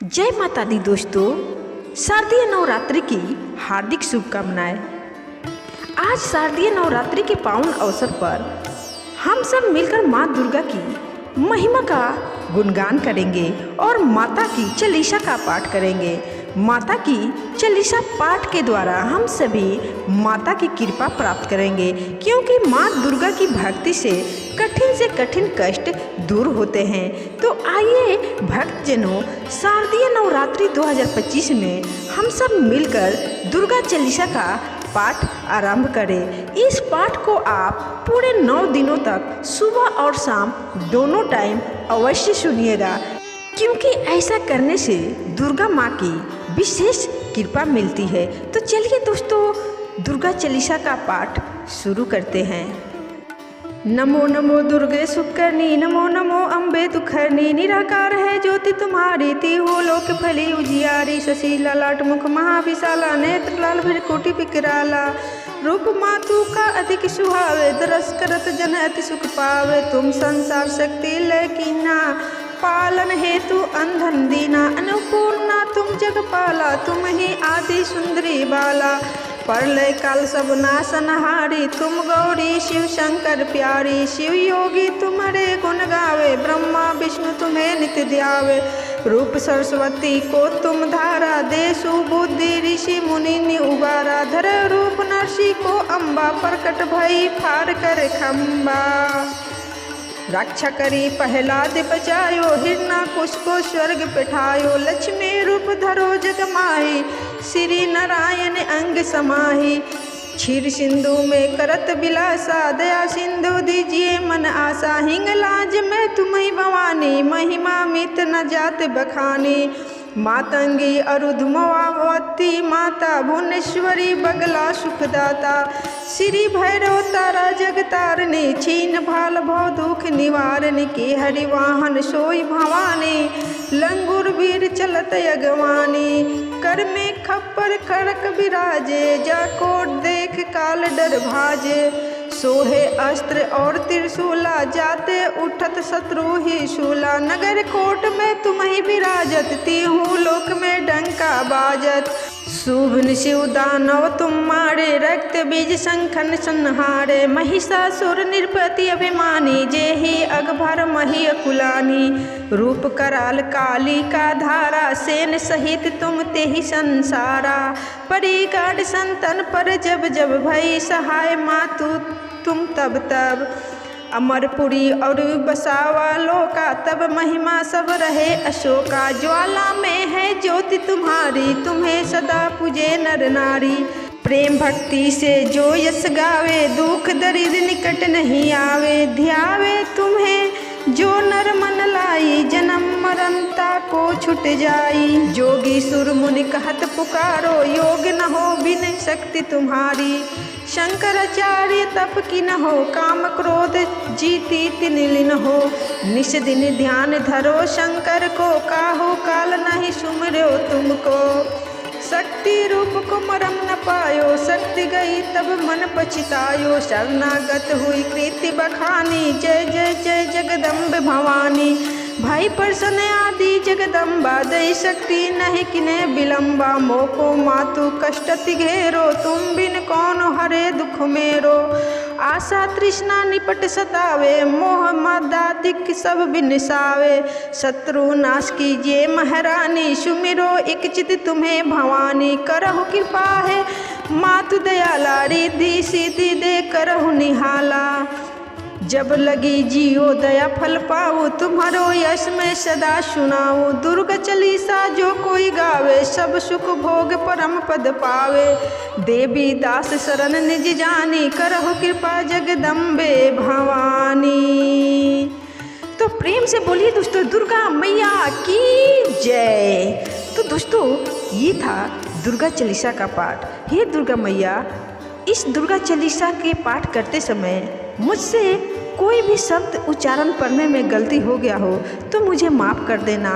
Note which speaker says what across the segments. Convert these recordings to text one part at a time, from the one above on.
Speaker 1: जय माता दी दोस्तों, शारदीय नवरात्रि की हार्दिक शुभकामनाएं। आज शारदीय नवरात्रि के पावन अवसर पर हम सब मिलकर माँ दुर्गा की महिमा का गुणगान करेंगे और माता की चालीसा का पाठ करेंगे। माता की चालीसा पाठ के द्वारा हम सभी माता की कृपा प्राप्त करेंगे, क्योंकि माँ दुर्गा की भक्ति से कठिन कष्ट दूर होते हैं। तो आइए भक्तजनों, शारदीय नवरात्रि 2025 में हम सब मिलकर दुर्गा चालीसा का पाठ आरंभ करें। इस पाठ को आप पूरे 9 दिनों तक सुबह और शाम दोनों टाइम अवश्य सुनिएगा, क्योंकि ऐसा करने से दुर्गा माँ की विशेष कृपा मिलती है। तो चलिए दोस्तों, दुर्गा चालीसा का पाठ शुरू करते हैं। नमो नमो दुर्गे सुकर्णी, नमो नमो अम्बे तुखरनी। निराकार है ज्योति तुम्हारी, ती हो लोक फली उजियारी। शशि ललाट मुख महाविशाला, नेत्र लाल भृकुटि विकराला। रूप मातु का अधिक सुहावे, दरस करत जन अति सुख पावे। तुम संसार शक्ति लकीना, पालन हेतु अंधन दीना। अनुपूर्णा तुम जगपाला, तुम ही आदि सुंदरी बाला। प्रलय काल सब नाशनहारी, तुम गौरी शिव शंकर प्यारी। शिव योगी तुम्हारे गुण गावे, ब्रह्मा विष्णु तुम्हें नित्य ध्यावे। रूप सरस्वती को तुम धारा, दे सुबुद्धि ऋषि मुनि ने उबारा। धर रूप नरसी को अम्बा, प्रकट भई फार कर खम्बा। रक्षा करी प्रहलाद बचायो, हिरणाकुश को स्वर्ग पिठायो। लक्ष्मी रूप धरो जग माही, श्री नारायण अंग समाही। क्षीर सिंधु में करत बिलासा, दया सिंधु दीजिए मन आशा। हिंगलाज में तुम्ही भवानी, महिमा मित न जात बखानी। मातंगी अरुधमवावती माता, भुवनेश्वरी बगला सुखदाता। श्री भैरव तारा जगतारणी, छीन भाल भव दुख निवारणी। के हरिवाहन सोई भवानी, लंगुर वीर चलत अगवानी। कर में खप्पर खड़क विराजे, जाकोट देख काल डर भाजे। सोहे अस्त्र और त्रिशूला, जाते उठत शत्रु ही शूला। नगर कोट में तुम ही विराजत, तीहू लोक में डंका बाजत। शुभ शिव दानव तुम मारे, रक्त बीज शंखन संहारे। महिषासुर निरपति अभिमानी, जे ही अगभर मही कुलानी। रूप कराल काली का धारा, सेन सहित तुम ते ही संसारा। परिगाढ़ संतन पर जब जब, भई सहाय मातु तुम तब तब। अमरपुरी और बसावा लोका, तब महिमा सब रहे अशोका। ज्वाला में है ज्योति तुम्हारी, तुम्हें सदा पूजे नर नारी। प्रेम भक्ति से जो यश गावे, दुख दरिद्र निकट नहीं आवे। ध्यावे तुम्हें जो नर मन लाई, जन्म मरनता को छुट जाई। जोगी सुर मुनि कहत पुकारो, योग न हो बिन शक्ति तुम्हारी। शंकराचार्य तप की न हो, काम क्रोध जीती तिनिलिन हो। निश दिन ध्यान धरो शंकर को, काहो काल नहीं सुमरो तुमको। शक्ति रूप को मरम न पायो, शक्ति गई तब मन पछतायो। शरणागत हुई कृति बखानी, जय जय जय जगदम्ब भवानी। भाई प्रसन्न आदि जगदम्बा, दई शक्ति नहीं किने विलम्बा। मोको मातु कष्ट तिघेरो, तुम बिन कौन हरे दुख मेरो। आशा तृष्णा निपट सतावे, मोह मदादिक सब बिनसावे। शत्रु नाश कीजिए महारानी, सुमिरो एक चित तुम्हें भवानी। करहु कृपा है मातु दयाला, रिद्धि सिद्धि दे करहु निहाला। जब लगी जियो दया फल पाओ, तुम्हारो यश में सदा सुनाओ। दुर्गा चालीसा जो कोई गावे, सब सुख भोग परम पद पावे। देवी दास शरण निज जानी, करहु कृपा जगदम्बे भवानी। तो प्रेम से बोलिए दोस्तों, दुर्गा मैया की जय। तो दोस्तों, ये था दुर्गा चालीसा का पाठ। हे दुर्गा मैया, इस दुर्गा चालीसा के पाठ करते समय मुझसे कोई भी शब्द उच्चारण पढ़ने में गलती हो गया हो तो मुझे माफ़ कर देना।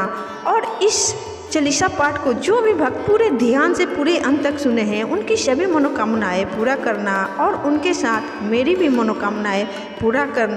Speaker 1: और इस चालीसा पाठ को जो भी भक्त पूरे ध्यान से पूरे अंत तक सुने हैं, उनकी सभी मनोकामनाएं पूरा करना और उनके साथ मेरी भी मनोकामनाएं पूरा करना।